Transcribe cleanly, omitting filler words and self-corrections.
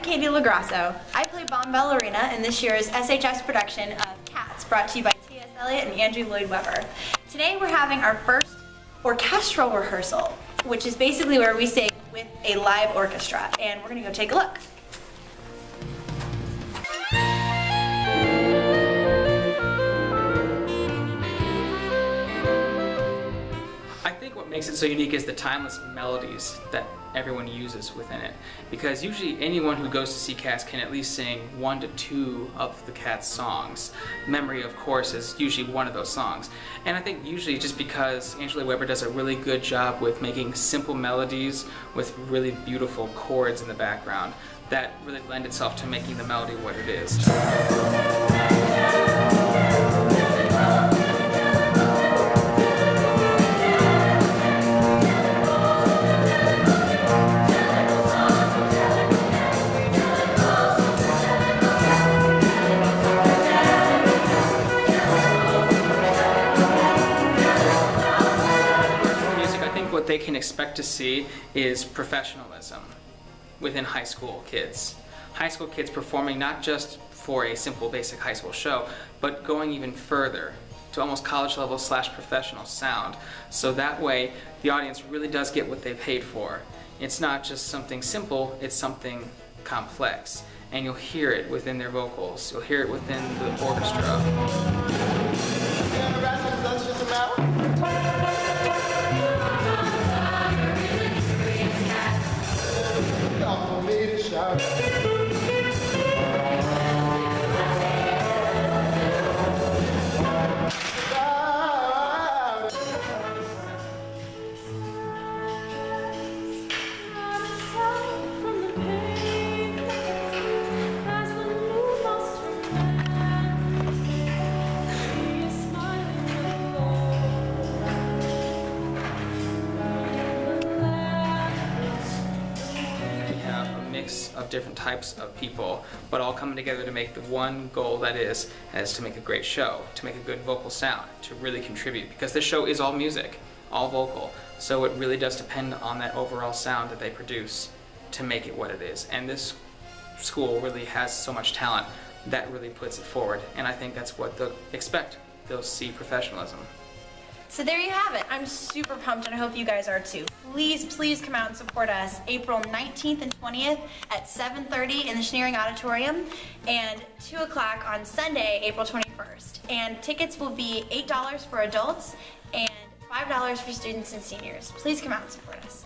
Katie LoGrasso. I play Bomb Ballerina in this year's SHS production of Cats, brought to you by T.S. Eliot and Andrew Lloyd Webber. Today we're having our first orchestral rehearsal, which is basically where we sing with a live orchestra, and we're going to go take a look. I think what makes it so unique is the timeless melodies that everyone uses within it. Because usually anyone who goes to see Cats can at least sing 1 to 2 of the Cats songs. Memory, of course, is usually one of those songs. And I think usually just because Andrew Lloyd Webber does a really good job with making simple melodies with really beautiful chords in the background, that really lend itself to making the melody what it is. What they can expect to see is professionalism within high school kids. High school kids performing not just for a simple basic high school show, but going even further to almost college level / professional sound. So that way the audience really does get what they paid for. It's not just something simple, it's something complex. And you'll hear it within their vocals, you'll hear it within the orchestra. Of different types of people, but all coming together to make the one goal that is to make a great show, to make a good vocal sound, to really contribute, because this show is all music, all vocal, so it really does depend on that overall sound that they produce to make it what it is. And this school really has so much talent that really puts it forward, and I think that's what they'll expect. They'll see professionalism. So there you have it. I'm super pumped, and I hope you guys are too. Please come out and support us April 19th and 20th at 7:30 in the SCHNIRRING Auditorium, and 2 o'clock on Sunday, April 21st. And tickets will be $8 for adults and $5 for students and seniors. Please come out and support us.